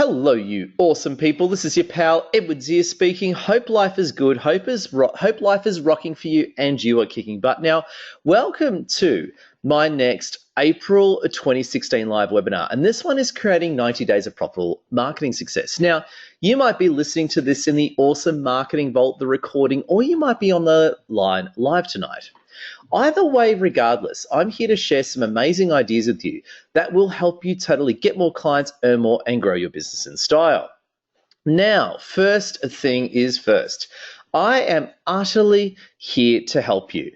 Hello, you awesome people. This is your pal Edward Zia speaking. Hope life is good. Hope life is rocking for you, and you are kicking butt. Now, welcome to my next April 2016 live webinar, and this one is creating 90 days of profitable marketing success. Now, you might be listening to this in the awesome Marketing Vault, the recording, or you might be on the line live tonight. Either way, regardless, I'm here to share some amazing ideas with you that will help you totally get more clients, earn more, and grow your business in style. Now, first thing is first. I am utterly here to help you.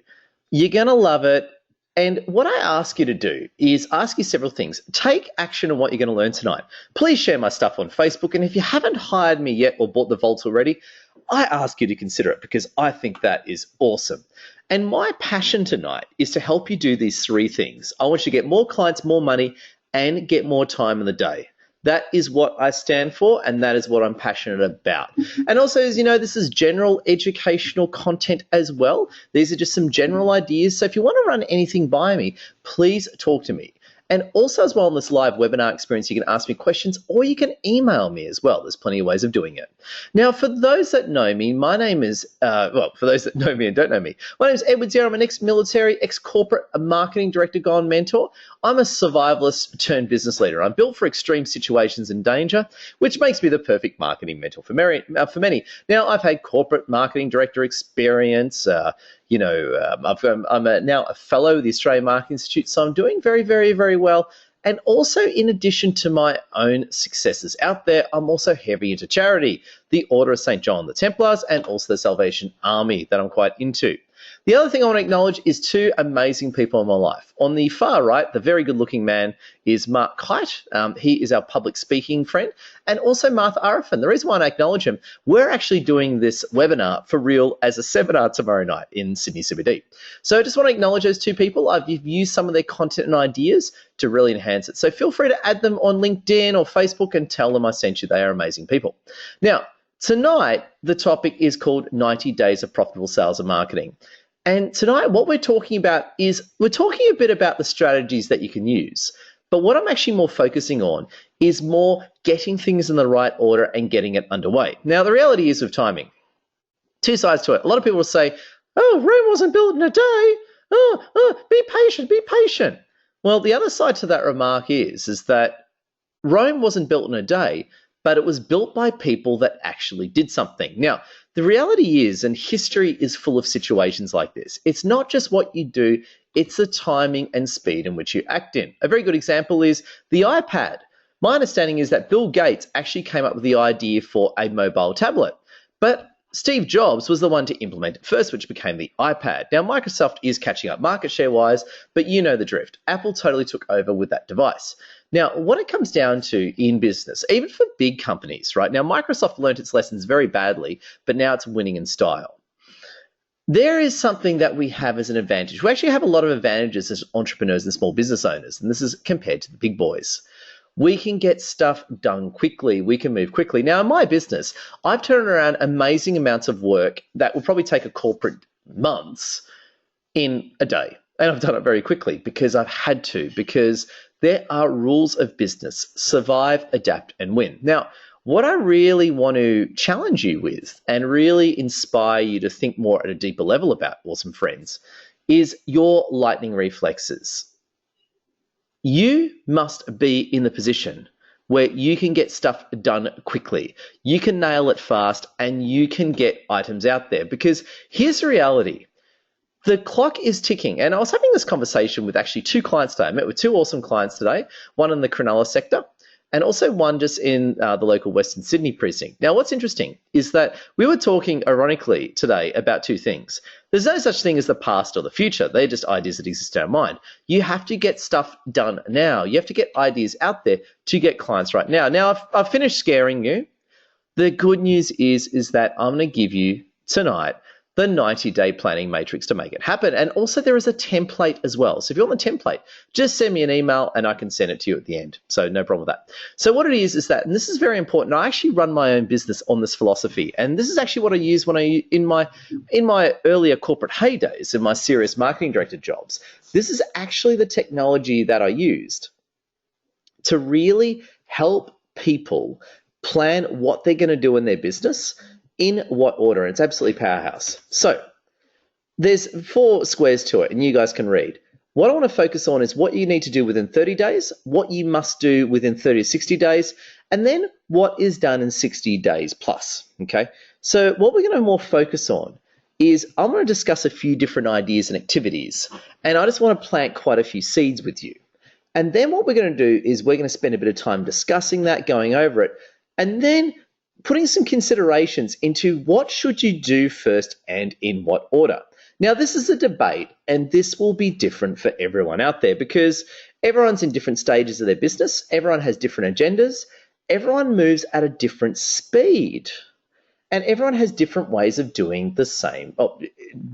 You're going to love it. And what I ask you to do is ask you several things. Take action on what you're going to learn tonight. Please share my stuff on Facebook. And if you haven't hired me yet or bought the Vault already, I ask you to consider it because I think that is awesome. And my passion tonight is to help you do these three things. I want you to get more clients, more money, and get more time in the day. That is what I stand for, and that is what I'm passionate about. And also, as you know, this is general educational content as well. These are just some general ideas. So if you want to run anything by me, please talk to me. And also as well in this live webinar experience, you can ask me questions or you can email me as well. There's plenty of ways of doing it. Now, for those that know me, my name is, for those that know me and don't know me, my name is Edward Zia. I'm an ex-military, ex-corporate, a marketing director gone mentor. I'm a survivalist turned business leader. I'm built for extreme situations and danger, which makes me the perfect marketing mentor for many. Now, I've had corporate marketing director experience, I'm now a fellow of the Australian Marketing Institute, so I'm doing very, very, very well. And also, in addition to my own successes out there, I'm also heavy into charity, the Order of St. John the Templars, and also the Salvation Army that I'm quite into. The other thing I want to acknowledge is two amazing people in my life. On the far right, the very good-looking man is Mark Kite. He is our public speaking friend, and also Martha Arafin. The reason why I acknowledge him, we're actually doing this webinar for real as a seminar tomorrow night in Sydney CBD. So I just want to acknowledge those two people. I've used some of their content and ideas to really enhance it. So feel free to add them on LinkedIn or Facebook and tell them I sent you. They are amazing people. Now, tonight, the topic is called 90 Days of Profitable Sales and Marketing. And tonight, what we're talking about is we're talking a bit about the strategies that you can use. But what I'm actually more focusing on is more getting things in the right order and getting it underway. Now, the reality is with timing, two sides to it. A lot of people will say, oh, Rome wasn't built in a day. Be patient, be patient. Well, the other side to that remark is that Rome wasn't built in a day, but it was built by people that actually did something. Now, the reality is, and history is full of situations like this, it's not just what you do, it's the timing and speed in which you act in. A very good example is the iPad. My understanding is that Bill Gates actually came up with the idea for a mobile tablet, but Steve Jobs was the one to implement it first, which became the iPad. Now, Microsoft is catching up market share-wise, but you know the drift. Apple totally took over with that device. Now, what it comes down to in business, even for big companies, right? Now, Microsoft learned its lessons very badly, but now it's winning in style. There is something that we have as an advantage. We actually have a lot of advantages as entrepreneurs and small business owners, and this is compared to the big boys. We can get stuff done quickly. We can move quickly. Now, in my business, I've turned around amazing amounts of work that would probably take a corporate months in a day. And I've done it very quickly because I've had to, because there are rules of business: survive, adapt, and win. Now, what I really want to challenge you with and really inspire you to think more at a deeper level about, awesome friends, is your lightning reflexes. You must be in the position where you can get stuff done quickly. You can nail it fast and you can get items out there, because here's the reality. The clock is ticking, and I was having this conversation with actually two clients today. I met with two awesome clients today, one in the Cronulla sector and also one just in the local Western Sydney precinct. Now, what's interesting is that we were talking ironically today about two things. There's no such thing as the past or the future. They're just ideas that exist in our mind. You have to get stuff done now. You have to get ideas out there to get clients right now. Now, I've finished scaring you. The good news is that I'm going to give you tonight the 90-day planning matrix to make it happen. And also there is a template as well. So if you want the template, just send me an email and I can send it to you at the end. So no problem with that. So what it is that, and this is very important, I actually run my own business on this philosophy. And this is actually what I use when in my earlier corporate heydays, in my serious marketing director jobs. This is actually the technology that I used to really help people plan what they're going to do in their business in what order. And it's absolutely powerhouse. So there's 4 squares to it, and you guys can read. What I want to focus on is what you need to do within 30 days, what you must do within 30 to 60 days, and then what is done in 60 days plus, okay? So what we're going to more focus on is I'm going to discuss a few different ideas and activities, and I just want to plant quite a few seeds with you. And then what we're going to do is we're going to spend a bit of time discussing that, going over it, and then putting some considerations into what should you do first and in what order. Now, this is a debate, and this will be different for everyone out there because everyone's in different stages of their business. Everyone has different agendas. Everyone moves at a different speed, and everyone has different ways of doing the same,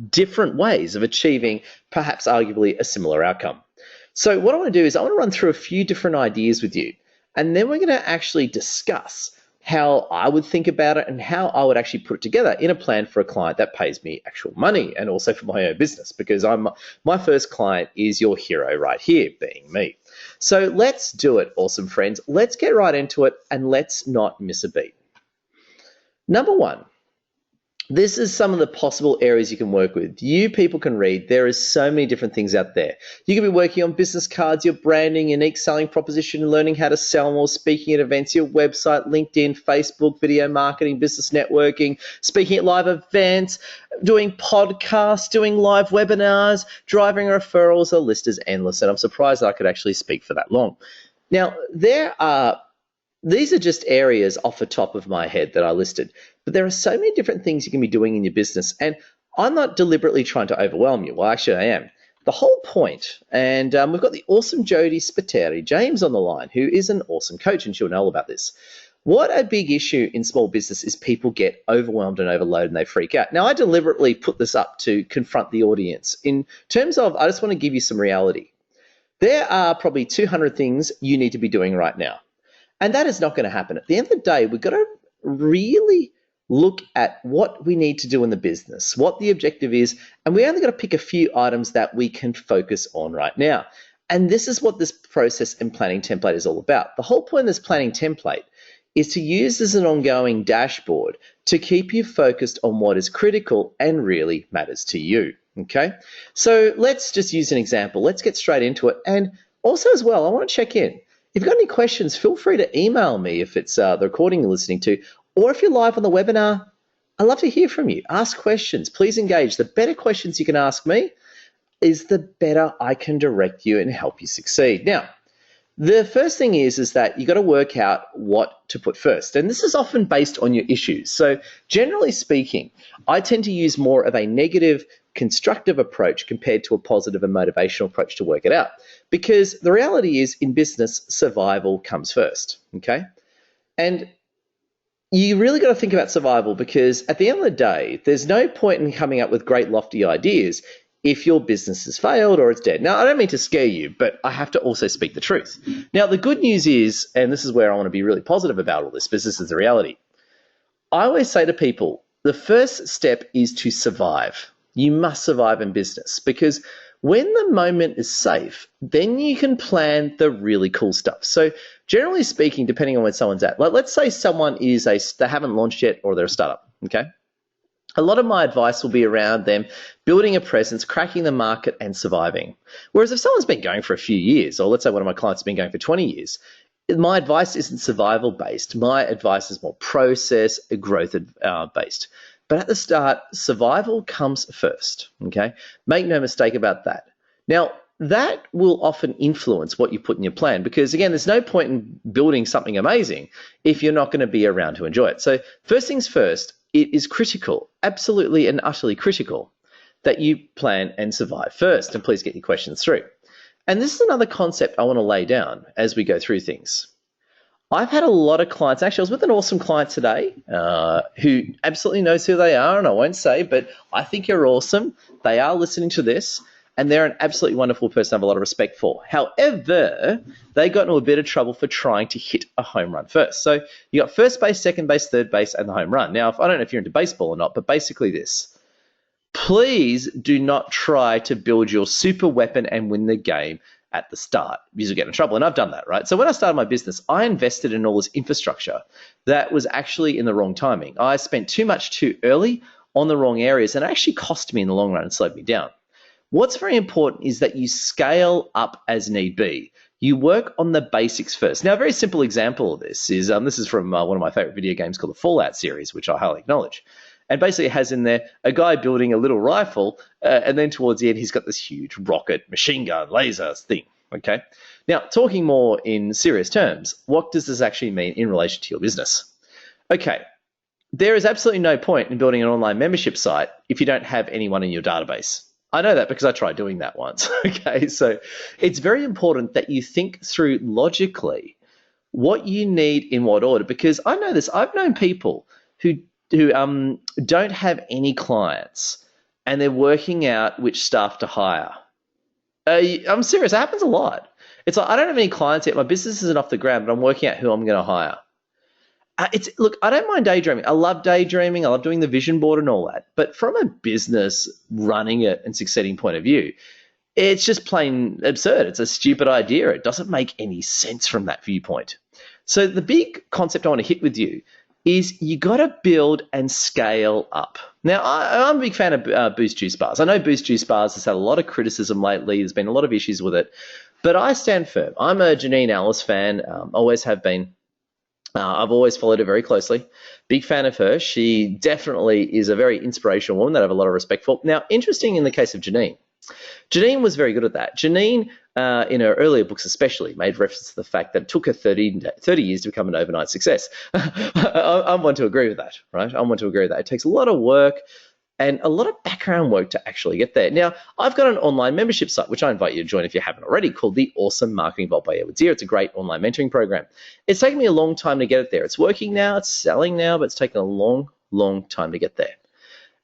different ways of achieving perhaps arguably a similar outcome. So what I want to do is I want to run through a few different ideas with you, and then we're going to actually discuss how I would think about it and how I would actually put it together in a plan for a client that pays me actual money, and also for my own business, because my first client is your hero right here, being me. So let's do it, awesome friends. Let's get right into it, and let's not miss a beat. Number 1, this is some of the possible areas you can work with. You people can read. There is so many different things out there. You can be working on business cards, your branding, unique selling proposition, learning how to sell more, speaking at events, your website, LinkedIn, Facebook, video marketing, business networking, speaking at live events, doing podcasts, doing live webinars, driving referrals. The list is endless, and I'm surprised I could actually speak for that long. Now, these are just areas off the top of my head that I listed, but there are so many different things you can be doing in your business, and I'm not deliberately trying to overwhelm you. Well, actually, I am. The whole point, and we've got the awesome Jody Spiteri James on the line, who is an awesome coach, and she'll know all about this. What a big issue in small business is people get overwhelmed and overloaded and they freak out. Now, I deliberately put this up to confront the audience in terms of I just want to give you some reality. There are probably 200 things you need to be doing right now. And that is not going to happen. At the end of the day, we've got to really look at what we need to do in the business, what the objective is, and we only got to pick a few items that we can focus on right now. And this is what this process and planning template is all about. The whole point of this planning template is to use as an ongoing dashboard to keep you focused on what is critical and really matters to you, okay? So let's just use an example. Let's get straight into it. And also as well, I want to check in. If you've got any questions, feel free to email me if it's the recording you're listening to, or if you're live on the webinar, I'd love to hear from you. Ask questions. Please engage. The better questions you can ask me is the better I can direct you and help you succeed. Now, the first thing is that you got to work out what to put first, and this is often based on your issues. So generally speaking, I tend to use more of a negative, constructive approach compared to a positive and motivational approach to work it out, because the reality is in business, survival comes first, okay? And you really got to think about survival, because at the end of the day, there's no point in coming up with great lofty ideas if your business has failed or it's dead. Now, I don't mean to scare you, but I have to also speak the truth. Now, the good news is, and this is where I want to be really positive about all this, because this is the reality. I always say to people, the first step is to survive. You must survive in business, because when the moment is safe, then you can plan the really cool stuff. So generally speaking, depending on where someone's at, let's say someone they haven't launched yet or they're a startup, okay? A lot of my advice will be around them building a presence, cracking the market, and surviving. Whereas if someone's been going for a few years, or let's say one of my clients has been going for 20 years, my advice isn't survival-based. My advice is more process, growth-based. But at the start, survival comes first, okay? Make no mistake about that. Now, that will often influence what you put in your plan, because, again, there's no point in building something amazing if you're not going to be around to enjoy it. So first things first, it is critical, absolutely and utterly critical, that you plan and survive first. And please get your questions through. And this is another concept I want to lay down as we go through things. I've had a lot of clients. Actually, I was with an awesome client today who absolutely knows who they are, and I won't say, but I think you're awesome. They are listening to this, and they're an absolutely wonderful person I have a lot of respect for. However, they got into a bit of trouble for trying to hit a home run first. So you got first base, second base, third base, and the home run. Now, I don't know if you're into baseball or not, but basically this. Please do not try to build your super weapon and win the game at the start because you get in trouble. And I've done that, right? So when I started my business, I invested in all this infrastructure that was actually in the wrong timing. I spent too much too early on the wrong areas, and it actually cost me in the long run and slowed me down. What's very important is that you scale up as need be. You work on the basics first. Now, a very simple example of this is from one of my favorite video games called the Fallout series, which I highly acknowledge. And basically it has in there a guy building a little rifle, and then towards the end he's got this huge rocket, machine gun, laser thing, okay? Now, talking more in serious terms, what does this actually mean in relation to your business? Okay, there is absolutely no point in building an online membership site if you don't have anyone in your database. I know that because I tried doing that once, okay? So it's very important that you think through logically what you need in what order, because I know this. I've known people who don't have any clients and they're working out which staff to hire. I'm serious. It happens a lot. It's like, I don't have any clients yet. My business isn't off the ground, but I'm working out who I'm going to hire. Look, I don't mind daydreaming. I love daydreaming. I love doing the vision board and all that. But from a business running it and succeeding point of view, it's just plain absurd. It's a stupid idea. It doesn't make any sense from that viewpoint. So the big concept I want to hit with you is you got to build and scale up. Now, I'm a big fan of Boost Juice Bars. I know Boost Juice Bars has had a lot of criticism lately. There's been a lot of issues with it. But I stand firm. I'm a Janine Allis fan, always have been. I've always followed her very closely. Big fan of her. She definitely is a very inspirational woman that I have a lot of respect for. Now, interesting in the case of Janine. Janine was very good at that. Janine, in her earlier books especially, made reference to the fact that it took her 30 years to become an overnight success. I'm one to agree with that, right? I'm one to agree with that. It takes a lot of work and a lot of background work to actually get there. Now, I've got an online membership site, which I invite you to join if you haven't already, called The Awesome Marketing Vault by Edward Zia. It's a great online mentoring program. It's taken me a long time to get it there. It's working now, it's selling now, but it's taken a long, long time to get there.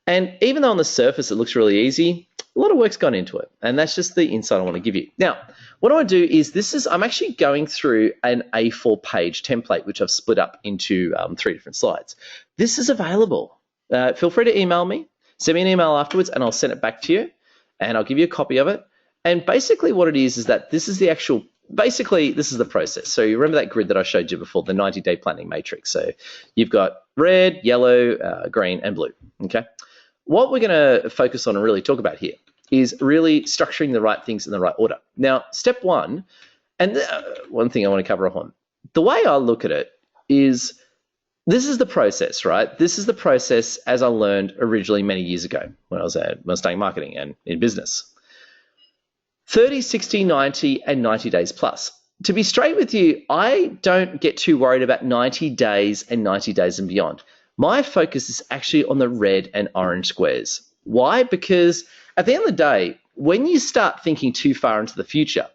And even though on the surface it looks really easy, a lot of work's gone into it. And that's just the insight I want to give you. Now, what I want to do is I'm actually going through an A4 page template, which I've split up into 3 different slides. This is available. Feel free to email me. Send me an email afterwards and I'll send it back to you and I'll give you a copy of it. And basically what it is that this is the actual, basically this is the process. So you remember that grid that I showed you before, the 90-day planning matrix. So you've got red, yellow, green, and blue, okay? What we're going to focus on and really talk about here is really structuring the right things in the right order. Now, step one, and one thing I want to cover off on, the way I look at it is this is the process, right? This is the process as I learned originally many years ago when I was studying marketing and in business. 30, 60, 90, and 90 days plus. To be straight with you, I don't get too worried about 90 days and 90 days and beyond. My focus is actually on the red and orange squares. Why? Because at the end of the day, when you start thinking too far into the future,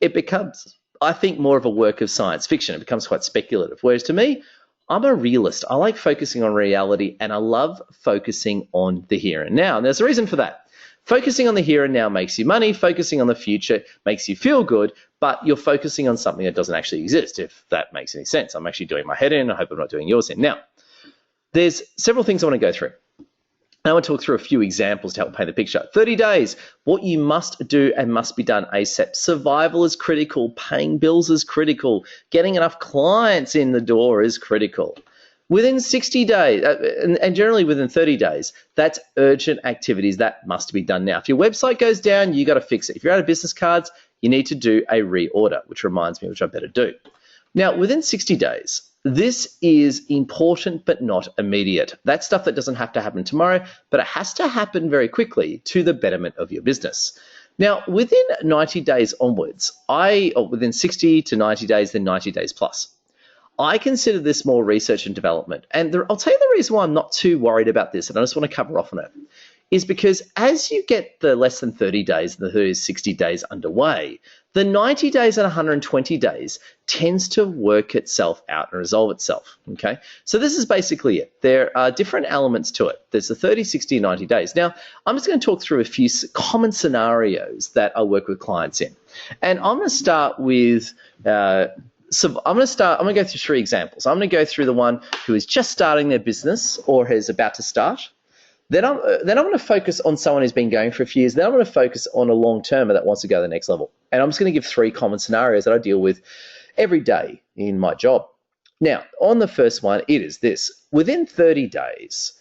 it becomes, I think, more of a work of science fiction. It becomes quite speculative. Whereas to me, I'm a realist. I like focusing on reality and I love focusing on the here and now. And there's a reason for that. Focusing on the here and now makes you money. Focusing on the future makes you feel good, but you're focusing on something that doesn't actually exist, if that makes any sense. I'm actually doing my head in. I hope I'm not doing yours in. Now, there's several things I want to go through. I want to talk through a few examples to help paint the picture. 30 days, what you must do and must be done ASAP. Survival is critical. Paying bills is critical. Getting enough clients in the door is critical. Within 60 days, and generally within 30 days, that's urgent activities that must be done now. If your website goes down, you got to fix it. If you're out of business cards, you need to do a reorder, which reminds me, which I better do. Now, within 60 days, this is important but not immediate. That's stuff that doesn't have to happen tomorrow, but it has to happen very quickly to the betterment of your business. Now, within 90 days onwards, within 60 to 90 days, then 90 days plus, I consider this more research and development. And I'll tell you the reason why I'm not too worried about this, and I just want to cover off on it, is because as you get the less than 30 days and the 60 days underway, the 90 days and 120 days tends to work itself out and resolve itself, okay? So this is basically it. There are different elements to it. There's the 30, 60, 90 days. Now, I'm just going to talk through a few common scenarios that I work with clients in. And I'm going to start with, I'm going to go through 3 examples. I'm going to go through the one who is just starting their business or is about to start, Then I'm going to focus on someone who's been going for a few years. Then I'm going to focus on a long-termer that wants to go to the next level. And I'm just going to give 3 common scenarios that I deal with every day in my job. Now, on the first one, it is this. Within 30 days,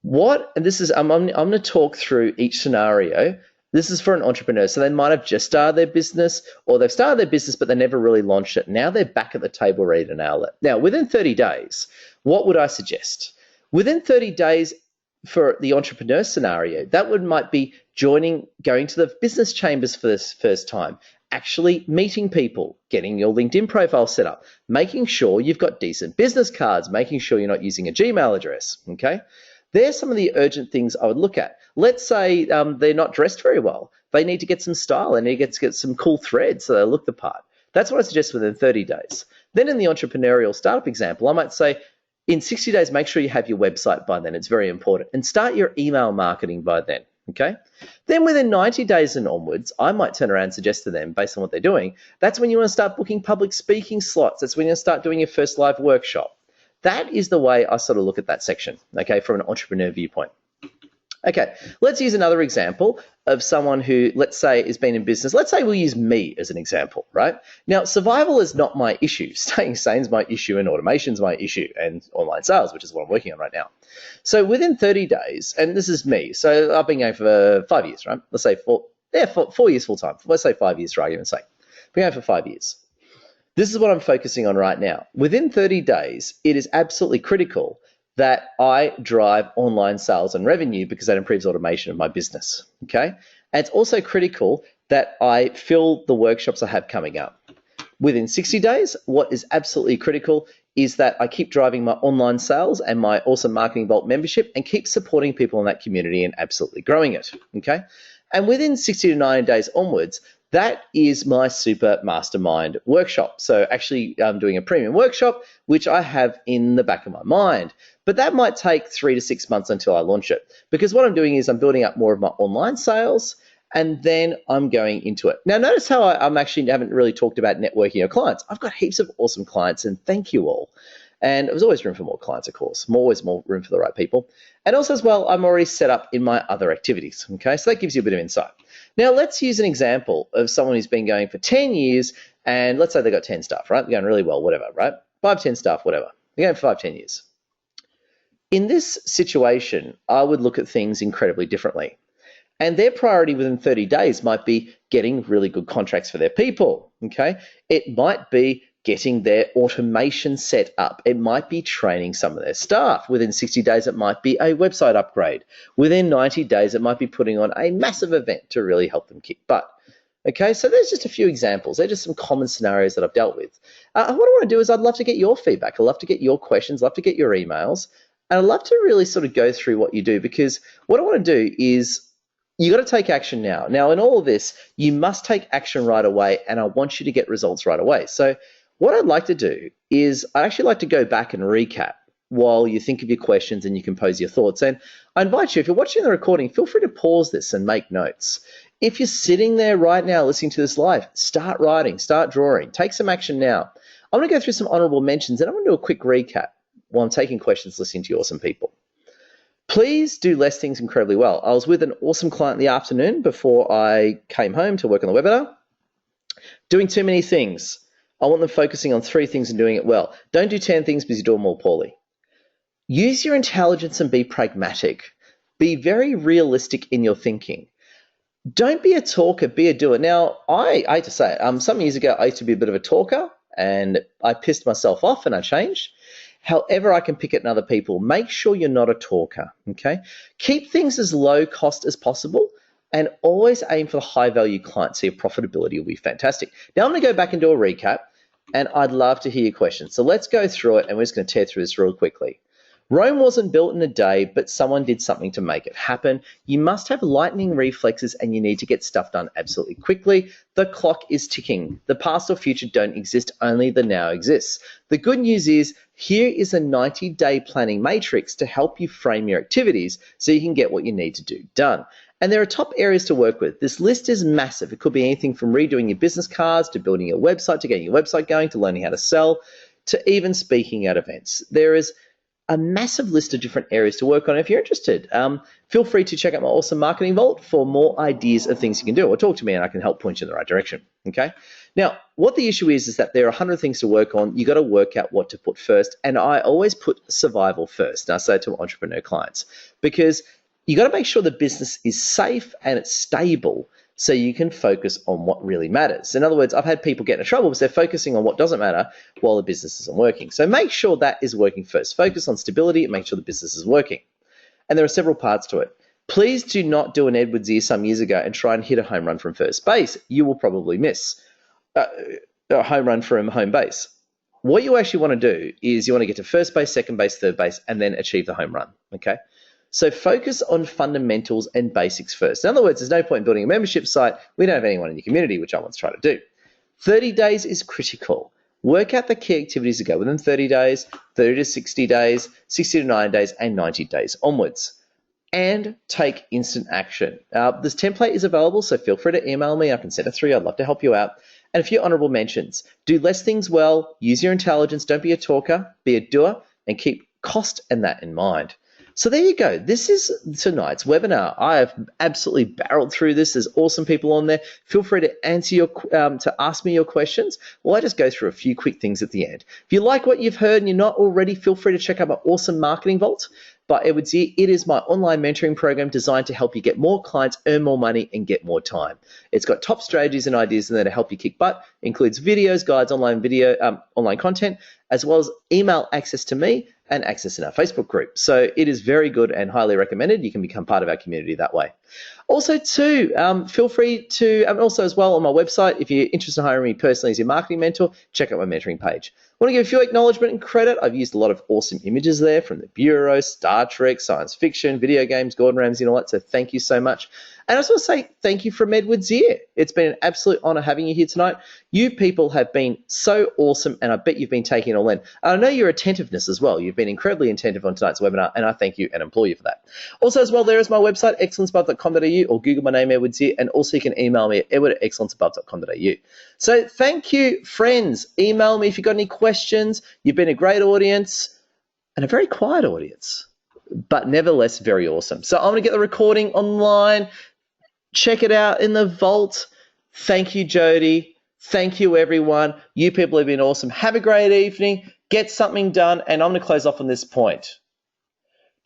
and this is, I'm going to talk through each scenario. This is for an entrepreneur. So they might have just started their business, or they've started their business, but they never really launched it. Now they're back at the table ready to nail it. Now, within 30 days, what would I suggest? Within 30 days, for the entrepreneur scenario, might be going to the business chambers for this first time, actually meeting people, getting your LinkedIn profile set up, making sure you've got decent business cards, making sure you're not using a Gmail address, okay? There's some of the urgent things I would look at. Let's say they're not dressed very well. They need to get some style. They need to get some cool threads so they look the part. That's what I suggest within 30 days. Then in the entrepreneurial startup example, I might say, in 60 days, make sure you have your website by then. It's very important. And start your email marketing by then, okay? Then within 90 days and onwards, I might turn around and suggest to them, based on what they're doing, that's when you want to start booking public speaking slots. That's when you start doing your first live workshop. That is the way I sort of look at that section, okay, from an entrepreneur viewpoint. Okay, let's use another example of someone who, let's say, has been in business. Let's say we'll use me as an example, right? Now, survival is not my issue. Staying sane is my issue, and automation is my issue, and online sales, which is what I'm working on right now. So within 30 days, and this is me, so I've been going for 5 years, right? Let's say 4 years full time. Let's say 5 years for argument's sake. I've been going for 5 years. This is what I'm focusing on right now. Within 30 days, it is absolutely critical that I drive online sales and revenue because that improves automation of my business, okay? And it's also critical that I fill the workshops I have coming up. Within 60 days, what is absolutely critical is that I keep driving my online sales and my Awesome Marketing Vault membership and keep supporting people in that community and absolutely growing it, okay? And within 60 to 90 days onwards, that is my super mastermind workshop. So actually I'm doing a premium workshop, which I have in the back of my mind. But that might take 3 to 6 months until I launch it. Because what I'm doing is I'm building up more of my online sales, and then I'm going into it. Now, notice how I'm actually haven't really talked about networking or clients. I've got heaps of awesome clients, and thank you all. And there's always room for more clients, of course. Always more room for the right people. And also as well, I'm already set up in my other activities, okay? So that gives you a bit of insight. Now, let's use an example of someone who's been going for 10 years, and let's say they've got 10 staff, right? They're going really well, whatever, right? 5, 10 staff, whatever. They're going for 5, 10 years. In this situation, I would look at things incredibly differently. And their priority within 30 days might be getting really good contracts for their people, okay? It might be getting their automation set up. It might be training some of their staff. Within 60 days, it might be a website upgrade. Within 90 days, it might be putting on a massive event to really help them kick butt. Okay, so there's just a few examples. They're just some common scenarios that I've dealt with. What I want to do is I'd love to get your feedback. I'd love to get your questions. I'd love to get your emails. And I'd love to really sort of go through what you do, because what I want to do is you got to take action now. Now, in all of this, you must take action right away, and I want you to get results right away. So what I'd like to do is I'd actually like to go back and recap while you think of your questions and you can pose your thoughts. And I invite you, if you're watching the recording, feel free to pause this and make notes. If you're sitting there right now listening to this live, start writing, start drawing, take some action now. I'm going to go through some honourable mentions, and I'm going to do a quick recap while I'm taking questions, listening to you awesome people. Please do less things incredibly well. I was with an awesome client in the afternoon before I came home to work on the webinar. Doing too many things. I want them focusing on 3 things and doing it well. Don't do 10 things because you do them all poorly. Use your intelligence and be pragmatic. Be very realistic in your thinking. Don't be a talker, be a doer. Now, I hate to say it, some years ago, I used to be a bit of a talker, and I pissed myself off and I changed. However, I can pick it in other people. Make sure you're not a talker, okay? Keep things as low cost as possible, and always aim for the high value clients so your profitability will be fantastic. Now I'm going to go back and do a recap, and I'd love to hear your questions. So let's go through it, and we're just going to tear through this real quickly. Rome wasn't built in a day, but someone did something to make it happen. You must have lightning reflexes, and you need to get stuff done absolutely quickly. The clock is ticking. The past or future don't exist, only the now exists. The good news is, here is a 90-day planning matrix to help you frame your activities so you can get what you need to do done. And there are top areas to work with. This list is massive. It could be anything from redoing your business cards, to building your website, to getting your website going, to learning how to sell, to even speaking at events. There is a massive list of different areas to work on. If you're interested, feel free to check out my awesome marketing vault for more ideas of things you can do, or talk to me and I can help point you in the right direction. Okay. Now, what the issue is that there are 100 things to work on. You got to work out what to put first. And I always put survival first. And I say it to my entrepreneur clients, because you got to make sure the business is safe and it's stable, so you can focus on what really matters. In other words, I've had people get into trouble because they're focusing on what doesn't matter while the business isn't working. So make sure that is working first. Focus on stability and make sure the business is working. And there are several parts to it. Please do not do an Edward Zia some years ago and try and hit a home run from first base. You will probably miss a home run from home base. What you actually want to do is you want to get to first base, second base, third base, and then achieve the home run. Okay. So focus on fundamentals and basics first. In other words, there's no point in building a membership site. We don't have anyone in your community, which I want to try to do. 30 days is critical. Work out the key activities that go within 30 days, 30 to 60 days, 60 to 90 days, and 90 days onwards. And take instant action. This template is available, so feel free to email me. I can send it through. I'd love to help you out. And a few honourable mentions. Do less things well, use your intelligence, don't be a talker, be a doer, and keep cost and that in mind. So there you go. This is tonight's webinar. I have absolutely barreled through this. There's awesome people on there. Feel free to ask me your questions. Well, I just go through a few quick things at the end. If you like what you've heard and you're not already, feel free to check out my awesome marketing vault by Edward Zia. It is my online mentoring program designed to help you get more clients, earn more money, and get more time. It's got top strategies and ideas in there to help you kick butt. It includes videos, guides, online content, as well as email access to me and access in our Facebook group. So it is very good and highly recommended. You can become part of our community that way. Also, too, feel free to, also as well on my website, if you're interested in hiring me personally as your marketing mentor, check out my mentoring page. I want to give a few acknowledgement and credit. I've used a lot of awesome images there from the Bureau, Star Trek, science fiction, video games, Gordon Ramsay and all that. So thank you so much. And I just want to say thank you from Edward Zia. It's been an absolute honor having you here tonight. You people have been so awesome, and I bet you've been taking it all in. And I know your attentiveness as well. You've been incredibly attentive on tonight's webinar, and I thank you and implore you for that. Also as well, there is my website, excellenceabove.com.au, or Google my name, Edward Zia, and also you can email me at edward@excellenceabove.com.au. So thank you, friends. Email me if you've got any questions. You've been a great audience and a very quiet audience, but nevertheless very awesome. So I'm going to get the recording online. Check it out in the vault. Thank you, Jody. Thank you, everyone. You people have been awesome. Have a great evening. Get something done. And I'm going to close off on this point.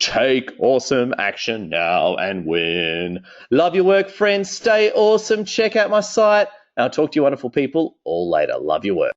Take awesome action now and win. Love your work, friends. Stay awesome. Check out my site. And I'll talk to you wonderful people all later. Love your work.